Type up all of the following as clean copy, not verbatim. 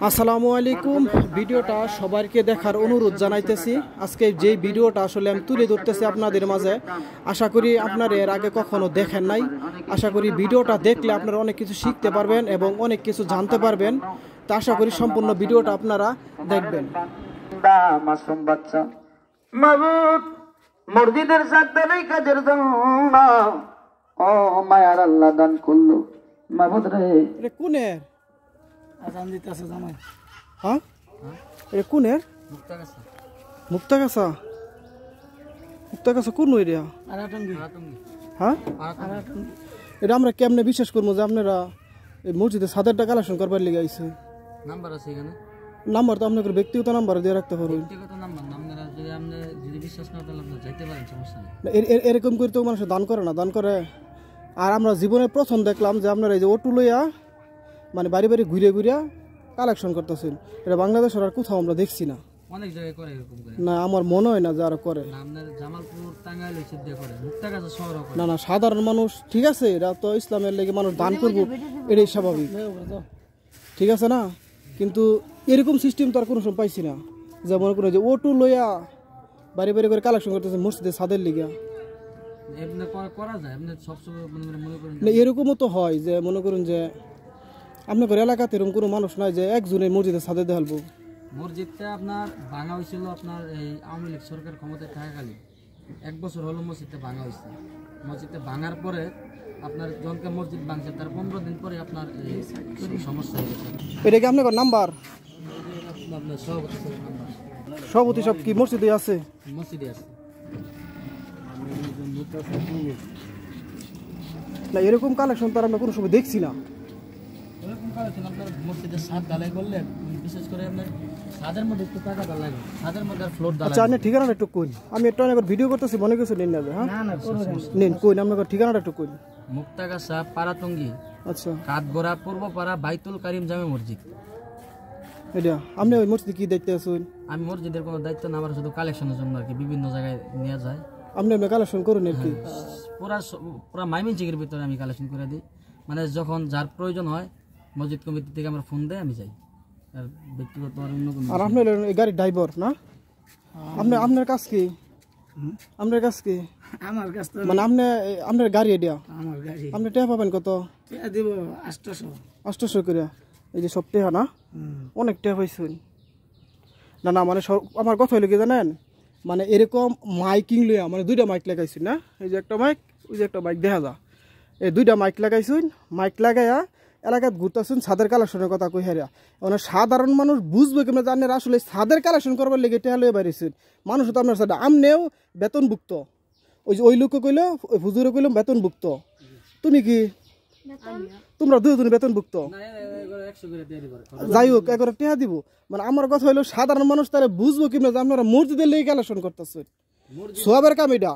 আসসালামু আলাইকুম। ভিডিওটা সবাইকে দেখার অনুরোধ জানাইতেছি। আজকে যে ভিডিওটা আসলে আমি তুলে ধরতেছি আপনাদের মাঝে, আশা করি আপনারা এর আগে কখনো দেখেন নাই। আশা করি ভিডিওটা দেখলে আপনারা অনেক কিছু শিখতে পারবেন এবং অনেক কিছু জানতে পারবেন। তো আশা করি সম্পূর্ণ ভিডিওটা আপনারা দেখবেন। মসজিদের সাথে কাজের জন্য ও মায়ার আল্লাহ দান করলো মাহবুদ রে কোনের আজান দিতেছে জামাই। হ্যাঁ এটা কোনের মুক্তাগাছা কোন এরিয়া? হ্যাঁ এটা আমরা কেমনে বিশ্বাস করবো যে আপনারা এই মসজিদে ছাদেরটা কালেকশন করবার লেগে আইছে? নাম্বার আছে এখানে, নাম্বার তো আপনাদের ব্যক্তিগত নাম্বার দিয়ে রাখতে পারবেন। ব্যক্তিগত নাম্বার না, আপনারা যদি বিশ্বাস না করেন আপনি যাইতে পারেন, সমস্যা নেই। এরকম করে তো মানুষ দান করে না, দান করে। আর আমরা জীবনে প্রথম দেখলাম যে আপনারা এই যে অটো লইয়া মানে বাড়ি বাড়ি ঘুরে ঘুরে কালেকশন করতেছেন। এটা বাংলাদেশের আর কোথাও আমরা দেখছি না, অনেক জায়গায় করে এরকম করে। না আমার মনে হয় না যারা করে। না আপনার জামালপুর টাঙ্গাইল এসব দিয়ে করে, মুক্তাগাছা শহরও করে। না না সাধারণ মানুষ ঠিক আছে, এরা তো ইসলামের লেগে মানুষ দান করবো, এটাই স্বাভাবিক, ঠিক আছে না। কিন্তু এরকম সিস্টেম তো আর কোনো সময় পাইছি না যে মনে করো যে অটো লইয়া বাড়ি বাড়ি করে কালেকশন করতেছে মসজিদের ছাদের লিগা। এমনি করা যায়, আপনি সবসময় মনে করেন না এরকমও তো হয় যে মনে করুন যে আপনার এলাকাতে এরকম কোনো মানুষ নাই যে একজনে মসজিদের ছাদে দেখালবো। মসজিদটা আপনার ভাঙা হয়েছিল আপনার এই আওয়ামী লীগ সরকার ক্ষমতায় থাকাকালীন 1 বছর হলো মসজিদটা ভাঙা হয়েছে। মসজিদটা ভাঙার পরে আপনার জনকে মসজিদ ভাঙছে, তার 15 দিন পরে আপনার এই সমস্যা হয়ে গেছে। এটা কি আপনার নাম্বার? আপনার সভাপতি নাম্বার, সভাপতি সব কি মসজিদে আছে? মসজিদে আছে। না এরকম কালেকশন তো আর আমরা কোনো সময় দেখছি না। এরকম কালেকশন আপনার মসজিদের ছাদ ঢালাই করলে, বিশেষ করে আপনার ছাদের মধ্যে একটু টাকা লাগে, ছাদের মধ্যে আর ফ্লোর ঢালাই। আচ্ছা আপনি ঠিকানাটা একটু কইন, আমি একটু অনেক ভিডিও করতেছি, মনে কিছু নিন না। হ্যাঁ নিন কইন, আপনার ঠিকানাটা একটু কইন। মুক্তাগাছা পাড়াটঙ্গি, আচ্ছা কাঠগড়া পূর্বপাড়া বাইতুল কারিম জামে মসজিদ। এটা আপনি ওই মসজিদে কি দেখতে আসুন? আমি মসজিদের কোনো দায়িত্ব না, আমার শুধু কালেকশনের জন্য আর কি, বিভিন্ন জায়গায় নিয়ে যায়। আপনি কালেকশন করুন আর কি? পুরা মাইমিনসিংহের ভিতরে আমি কালেকশন করে দিই। মানে যখন যার প্রয়োজন হয় মসজিদ কমিটি থেকে আমরা ফোন দেয়, আমি যাই। আর ব্যক্তিগত আর অন্য কোনো। আর আপনি এই গাড়ির ড্রাইভার না? আপনার কাজ কি? আপনার কাজ কি? আমার কাছ থেকে মানে আপনার গাড়ি এটা আমার গাড়ি আপনি টেহা পাবেন কত? দিব 800 800 করে। এই যে সব টেহা না, অনেক টেহা পাইছেন। না না মানে আমার কথা হইলে কি জানেন, মানে এরকম মাইকিং লইয়া মানে 2টা মাইক লাগাইছেন না, এই যে একটা মাইক, ওই যে একটা মাইক দেখা যা, এই 2টা মাইক লাগাইছেন। মাইক লাগাইয়া এলাকায় ঘুরতেছেন ছাদের কালেকশনের কথা কই হারিয়া। মানে সাধারণ মানুষ বুঝবে কেমন জানেন আসলে ছাদের কালেকশন করবার লেগে টেহা লইয়া বাইরেছেন মানুষ। তো আপনার সাথে আমনেও বেতনভুক্ত, ওই যে ওই লোককে কইলো, ওই হুজুরে কইলো বেতনভুক্ত। তুমি কি? তোমরা দুজন বেতনভুক্ত। যাই হোক একবার টেহা দিব। মানে আমার কথা হইলো সাধারণ মানুষ তারা বুঝবো কিনা যে আপনারা মসজিদের লেগে কালেকশন করতেছেন। সোয়াবের কাম এটা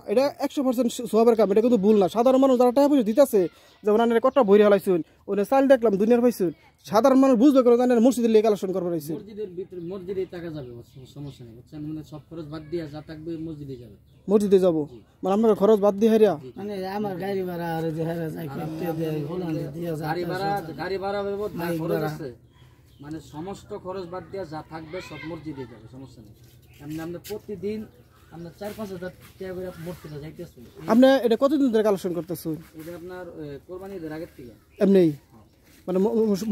100% সোয়াবের কাম, এটা কিন্তু ভুল না। সাধারণ মানুষ যারা টাকা পয়সা দিতেছে, যেমন আপনারা কটা বই হালাইছেন, ওই চাল দেখলাম দুনিয়ার পাইছেন, সাধারণ মানুষ বুঝবে কেন জানেন মসজিদের লেগে কালেকশন করবার হয়েছে। মসজিদের ভিতরে মসজিদে টাকা যাবে, সমস্যা নেই, বুঝছেন। মানে সব খরচ বাদ দিয়ে যা থাকবে মসজিদে যাবে। মসজিদে যাবো মানে আপনার খরচ বাদ দিয়ে হারিয়া। মানে আমার গাড়ি ভাড়া আর যে হারা যায় করতে দেয়, হোলান্ডে দিয়ে গাড়ি ভাড়া বাবদ যা খরচ আছে, মানে সমস্ত খরচ বাদ দিয়ে যা থাকবে সব মসজিদে যাবে, সমস্যা নেই। আমরা প্রতিদিন আমরা 4-5 হাজার টাকা করে মসজিদে যাইতেছি। আপনি এটা কতদিন ধরে কালেকশন করতেছেন? এটা আপনার কোরবানির আগের থেকে এমনি মানে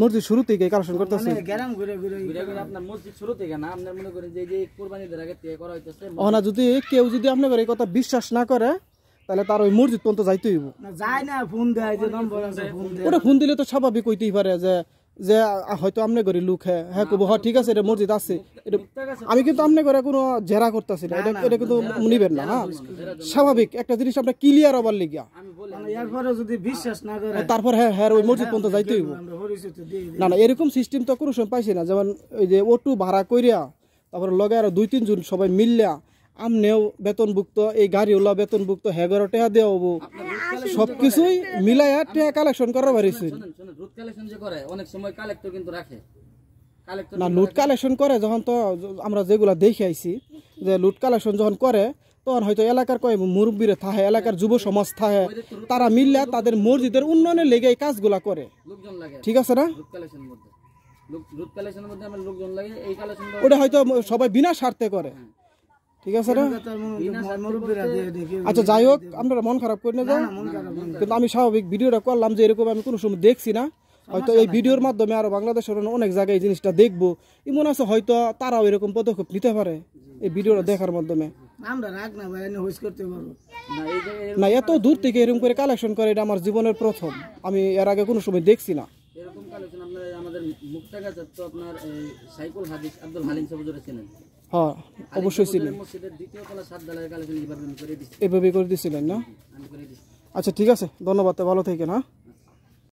মসজিদ শুরু থেকে কালেকশন করতেছেন? গ্রাম ঘুরে ঘুরে আপনার মসজিদ শুরু থেকে না, আপনার মনে করেন যে কোরবানির আগের থেকে করা হইতেছে। না যদি কেউ যদি আপনার এই কথা বিশ্বাস না করে তাহলে তার ওই মসজিদ পর্যন্ত যাইতে হইব। যায় না, ফোন দেয় যে নম্বর আছে, ফোন দেয়। ওটা ফোন দিলে তো স্বাভাবিক হইতেই পারে যে যে হয়তো আপনি করে লুক হ্যাঁ কব হ্যাঁ ঠিক আছে এটা মসজিদ আছে। এটা আমি কিন্তু আপনি করে কোনো জেরা করতেছি না, এটা কিন্তু নিবেন না। হ্যাঁ স্বাভাবিক একটা জিনিস আপনার ক্লিয়ার হবার লিগিয়া, এরপরে যদি বিশ্বাস না করে তারপর হ্যাঁ হ্যাঁ ওই মসজিদ পর্যন্ত যাইতে হইব। না না এরকম সিস্টেম তো কোনো সময় পাইছি না। যেমন ওই যে অটো ভাড়া করিয়া তারপর লগে আরো 2-3 জন সবাই মিললা আমনেও বেতনভুক্ত, এই গাড়িওয়ালা বেতনভুক্ত, হ্যাগরও টেহা দেওয়া হবো, সবকিছুই মিলাইয়া টেহা কালেকশন করা পারিছি। রুট কালেকশন যে করে অনেক সময় কালেক্টর কিন্তু রাখে, না লুট কালেকশন করে যখন, তো আমরা যেগুলা দেখে আইছি যে লুট কালেকশন যখন করে তখন হয়তো এলাকার কয় মুরব্বীরা থাকে, এলাকার যুব সমাজ থাকে, তারা মিললে তাদের মসজিদের উন্নয়নের লেগে এই কাজগুলা করে, ঠিক আছে না? রুট কালেকশনের মধ্যে আমার লোকজন লাগে এই কালেকশনটা ওটা হয়তো সবাই বিনা স্বার্থে করে, ঠিক আছে না? আচ্ছা যাই হোক, আপনারা মন খারাপ করে না যাও, কিন্তু আমি স্বাভাবিক ভিডিওটা করলাম যে এরকম আমি কোনো সময় দেখছি না, হয়তো এই ভিডিওর মাধ্যমে আরো বাংলাদেশের অনেক জায়গায় এই জিনিসটা দেখবো, এমন আছে হয়তো তারাও এরকম পদক্ষেপ নিতে পারে এই ভিডিওটা দেখার মাধ্যমে। আমরা রাখ না ভাই, আমি হোস করতে পারবো না এই যে না, এত দূর থেকে এরকম করে কালেকশন করে এটা আমার জীবনের প্রথম, আমি এর আগে কোনো সময় দেখছি না। এরকম কালেকশন আপনার আমাদের মুক্তাগাছার তো আপনার এই সাইকুল হাদিস আব্দুল হালিম সাহেব জোরে চেনেন? হ্যাঁ অবশ্যই ছিল, মসজিদের দ্বিতীয় তলা 7 তলায় কালেকশন ডিপার্টমেন্ট করে দিচ্ছি, এভাবে করে দিয়েছিলেন না? আমি করে দিচ্ছি। আচ্ছা ঠিক আছে, ধন্যবাদ, ভালো থাকেন। হ্যাঁ।